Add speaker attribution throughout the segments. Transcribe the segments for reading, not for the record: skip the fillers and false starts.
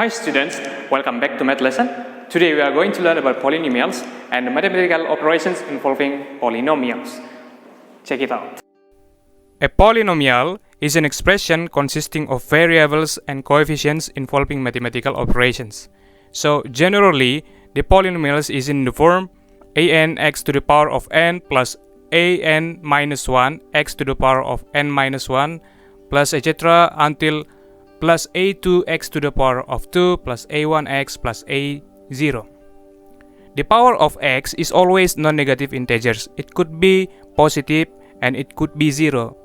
Speaker 1: Hi students, welcome back to math lesson. Today we are going to learn about polynomials and mathematical operations involving polynomials. Check it out. A polynomial is an expression consisting of variables and coefficients involving mathematical operations. So generally, the polynomials is in the form an x to the power of n plus an minus 1 x to the power of n minus 1 plus etc. until plus a2 x to the power of 2 plus a1x plus a0. The power of x is always non-negative integers. It could be positive and it could be 0,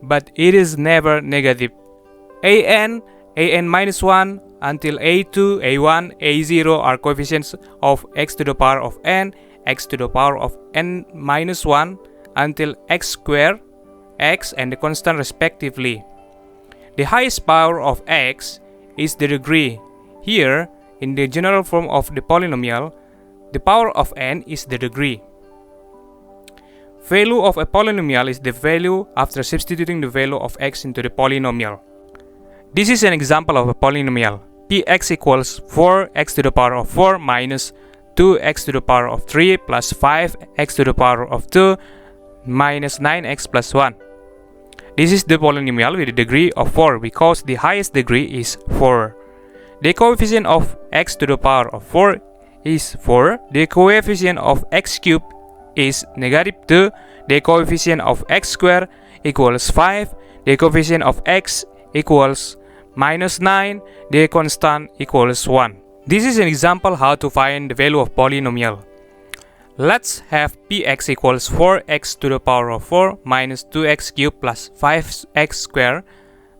Speaker 1: but it is never negative. an minus 1 until a2, a1, a0 are coefficients of x to the power of n, x to the power of n minus 1 until x squared, x and the constant respectively. The highest power of x is the degree. Here, in the general form of the polynomial, the power of n is the degree. Value of a polynomial is the value after substituting the value of x into the polynomial. This is an example of a polynomial. Px equals 4x to the power of 4 minus 2x to the power of 3 plus 5x to the power of 2 minus 9x plus 1. This is the polynomial with a degree of 4 because the highest degree is 4. The coefficient of x to the power of 4 is 4. The coefficient of x cubed is negative 2. The coefficient of x squared equals 5. The coefficient of x equals minus 9. The constant equals 1. This is an example how to find the value of polynomial. Let's have px equals 4x to the power of 4 minus 2x cubed plus 5x squared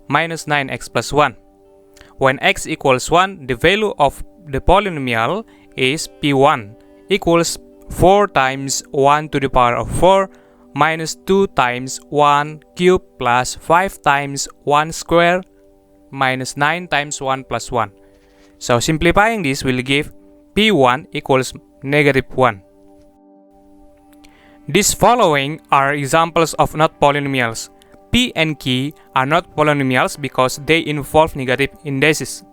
Speaker 1: minus 9x plus 1. When x equals 1, the value of the polynomial is p1 equals 4 times 1 to the power of 4 minus 2 times 1 cubed plus 5 times 1 squared minus 9 times 1 plus 1. So simplifying this will give p1 equals negative 1. These following are examples of not polynomials. P and Q are not polynomials because they involve negative indices.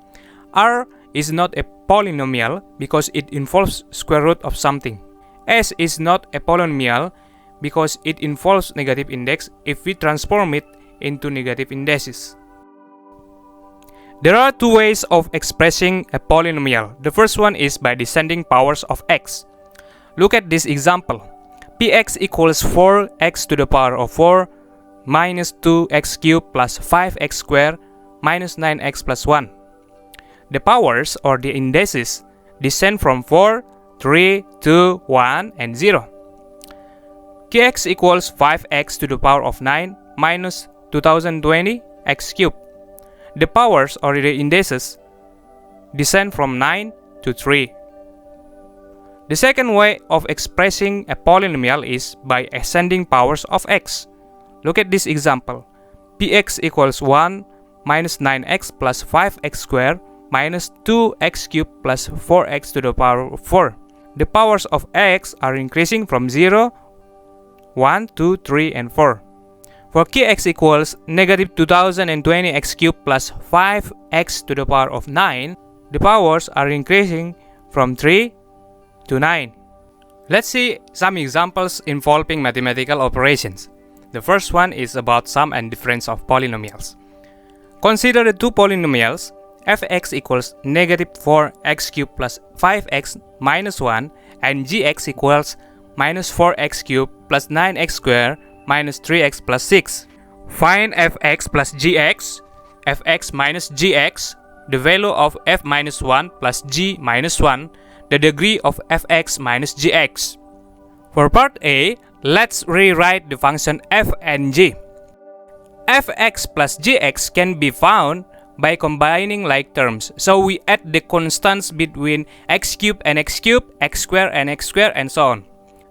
Speaker 1: R is not a polynomial because it involves square root of something. S is not a polynomial because it involves negative index if we transform it into negative indices. There are two ways of expressing a polynomial. The first one is by descending powers of x. Look at this example. Px equals 4x to the power of 4 minus 2x cubed plus 5x squared minus 9x plus 1. The powers or the indices descend from 4, 3, 2, 1 and 0. Qx equals 5x to the power of 9 minus 2020 x cubed. The powers or the indices descend from 9 to 3. The second way of expressing a polynomial is by ascending powers of x. Look at this example. Px equals 1 minus 9x plus 5x squared minus 2x cubed plus 4x to the power of 4. The powers of x are increasing from 0, 1, 2, 3, and 4. For Qx equals negative 2020 x cubed plus 5x to the power of 9, the powers are increasing from 3 to 9. Let's see some examples involving mathematical operations. The first one is about sum and difference of polynomials. Consider the two polynomials fx equals negative 4x cubed plus 5x minus 1 and gx equals minus 4x cubed plus 9x squared minus 3x plus 6. Find fx plus gx, fx minus gx, the value of f minus 1 plus g minus 1, the degree of fx minus gx. For part A, let's rewrite the function f and g. Fx plus gx can be found by combining like terms. So we add the constants between x cubed and x cubed, x squared and so on.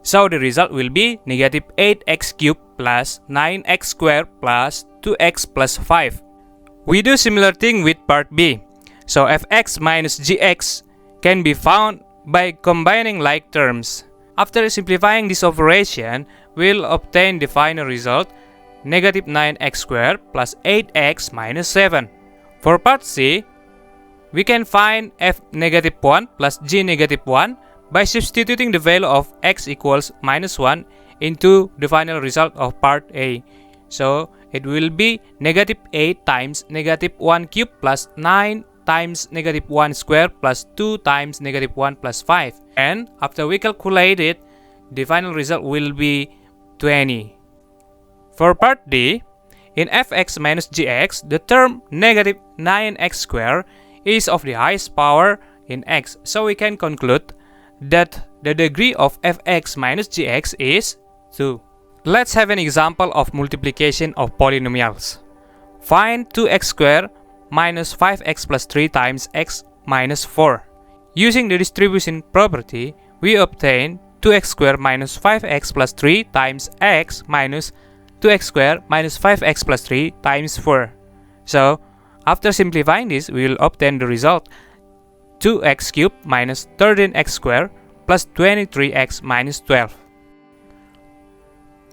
Speaker 1: So the result will be negative 8x cubed plus 9x squared plus 2x plus 5. We do similar thing with part B. So fx minus gx can be found by combining like terms. After simplifying this operation, we'll obtain the final result negative 9x squared plus 8x minus 7. For part C, We can find f negative 1 plus g negative 1 by substituting the value of x equals minus 1 into the final result of part A. So it will be negative 8 times negative 1 cube plus 9 times negative 1 square plus 2 times negative 1 plus 5. And after we calculate it, the final result will be 20. For part D, in fx minus gx, the term negative 9x squared is of the highest power in x. So we can conclude that the degree of fx minus gx is 2. Let's have an example of multiplication of polynomials. Find 2x squared minus 5x plus 3 times x minus 4. Using the distribution property, we obtain 2x squared minus 5x plus 3 times x minus 2x squared minus 5x plus 3 times 4. So, after simplifying this, we will obtain the result 2x cubed minus 13x squared plus 23x minus 12.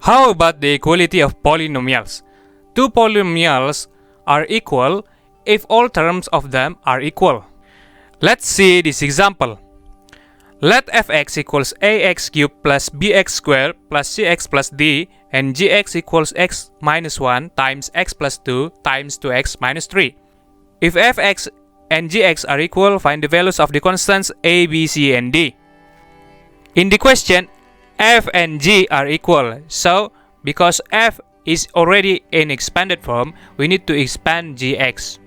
Speaker 1: How about the equality of polynomials? Two polynomials are equal if all terms of them are equal. Let's see this example. Let fx equals ax cubed plus bx squared plus cx plus d and gx equals x minus 1 times x plus 2 times 2x minus 3. If fx and gx are equal, find the values of the constants a, b, c, and d. In the question, f and g are equal. So, because f is already in expanded form, we need to expand gx.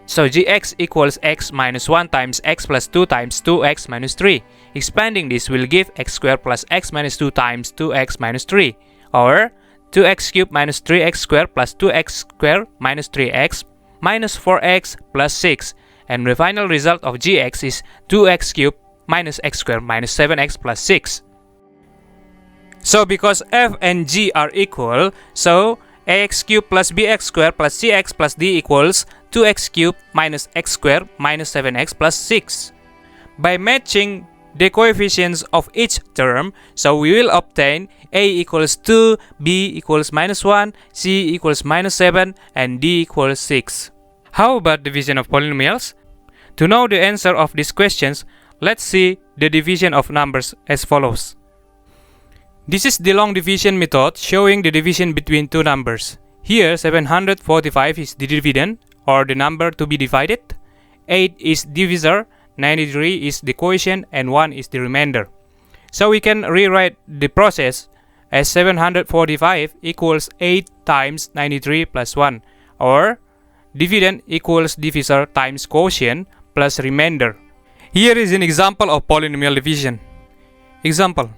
Speaker 1: So gx equals x minus 1 times x plus 2 times 2x minus 3. Expanding this will give x squared plus x minus 2 times 2x minus 3, or 2x cubed minus 3x squared plus 2x squared minus 3x minus 4x plus 6. And the final result of gx is 2x cubed minus x squared minus 7x plus 6. So because f and g are equal, so ax cubed plus bx squared plus cx plus d equals 2x cubed minus x squared minus 7x plus 6. By matching the coefficients of each term, so we will obtain a equals 2, b equals minus 1, c equals minus 7, and d equals 6. How about division of polynomials? To know the answer of these questions, let's see the division of numbers as follows. This is the long division method showing the division between two numbers. Here 745 is the dividend or the number to be divided, 8 is divisor, 93 is the quotient, and 1 is the remainder. So we can rewrite the process as 745 equals 8 times 93 plus 1, or dividend equals divisor times quotient plus remainder. Here is an example of polynomial division. Example.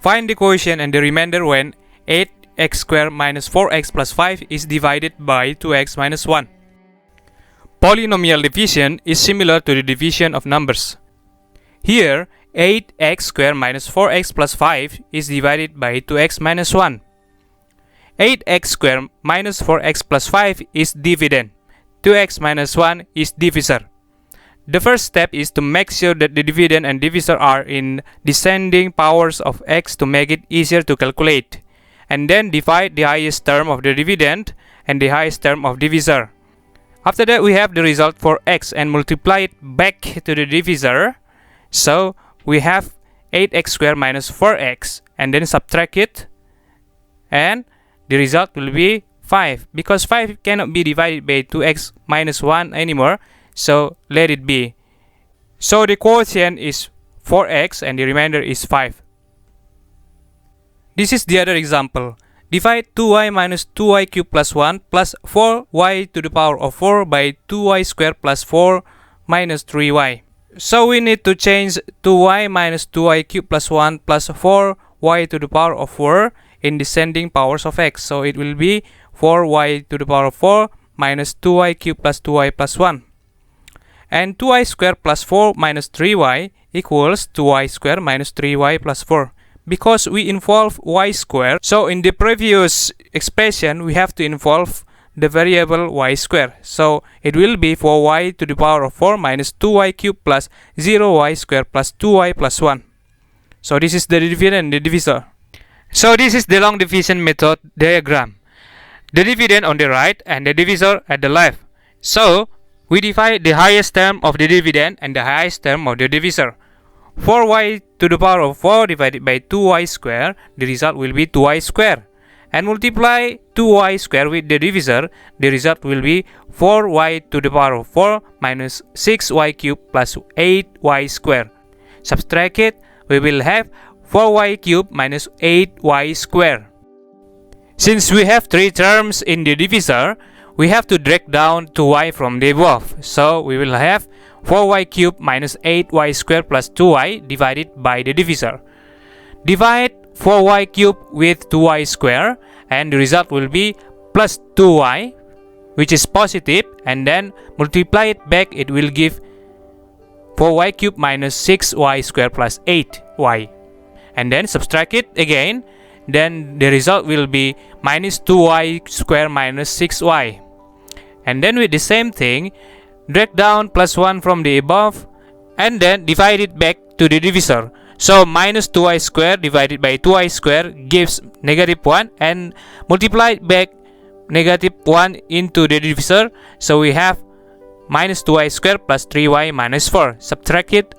Speaker 1: Find the quotient and the remainder when 8x squared minus 4x plus 5 is divided by 2x minus 1. Polynomial division is similar to the division of numbers. Here, 8x squared minus 4x plus 5 is divided by 2x minus 1. 8x squared minus 4x plus 5 is dividend. 2x minus 1 is divisor. The first step is to make sure that the dividend and divisor are in descending powers of x to make it easier to calculate. And then divide the highest term of the dividend and the highest term of divisor. After that, we have the result for x and multiply it back to the divisor. So we have 8x squared minus 4x and then subtract it. And the result will be 5. Because 5 cannot be divided by 2x minus 1 anymore. So let it be. So the quotient is 4x and the remainder is 5. This is the other example. Divide 2y minus 2y cubed plus 1 plus 4y to the power of 4 by 2y squared plus 4 minus 3y. So we need to change 2y minus 2y cubed plus 1 plus 4y to the power of 4 in descending powers of x. So it will be 4y to the power of 4 minus 2y cubed plus 2y plus 1. And 2y squared plus 4 minus 3y equals 2y squared minus 3y plus 4. Because we involve y squared, so in the previous expression, we have to involve the variable y squared. So it will be 4y to the power of 4 minus 2y cubed plus 0y squared plus 2y plus 1. So this is the dividend and the divisor. So this is the long division method diagram. The dividend on the right and the divisor at the left. So We divide the highest term of the dividend and the highest term of the divisor. 4y to the power of 4 divided by 2y square, the result will be 2y square. And multiply 2y square with the divisor, the result will be 4y to the power of 4 minus 6y cubed plus 8y square. Subtract it, we will have 4y cubed minus 8y square. Since we have 3 terms in the divisor, we have to drag down 2y from the above. So we will have 4y cubed minus 8y square plus 2y divided by the divisor. Divide 4y cubed with 2y square and the result will be plus 2y, which is positive, and then multiply it back, it will give 4y cubed minus 6y square plus 8y. And then subtract it again, then the result will be minus 2y square minus 6y. And then with the same thing, drag down plus 1 from the above and then divide it back to the divisor. So minus 2y square divided by 2y square gives negative 1, and multiply it back negative 1 into the divisor. So we have minus 2y square plus 3y minus 4. Subtract it,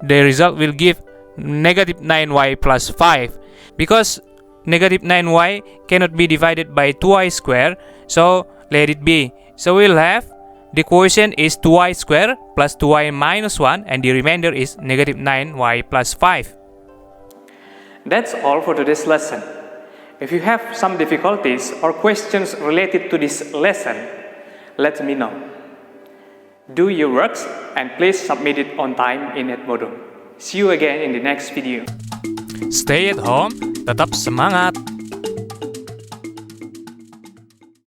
Speaker 1: the result will give negative 9y plus 5. Because negative 9y cannot be divided by 2y square, so let it be. So we'll have the quotient is 2y square plus 2y minus 1, and the remainder is negative 9y plus 5. That's all for today's lesson. If you have some difficulties or questions related to this lesson, let me know. Do your works and please submit it on time in Edmodo. See you again in the next video. Stay at home, tetap semangat!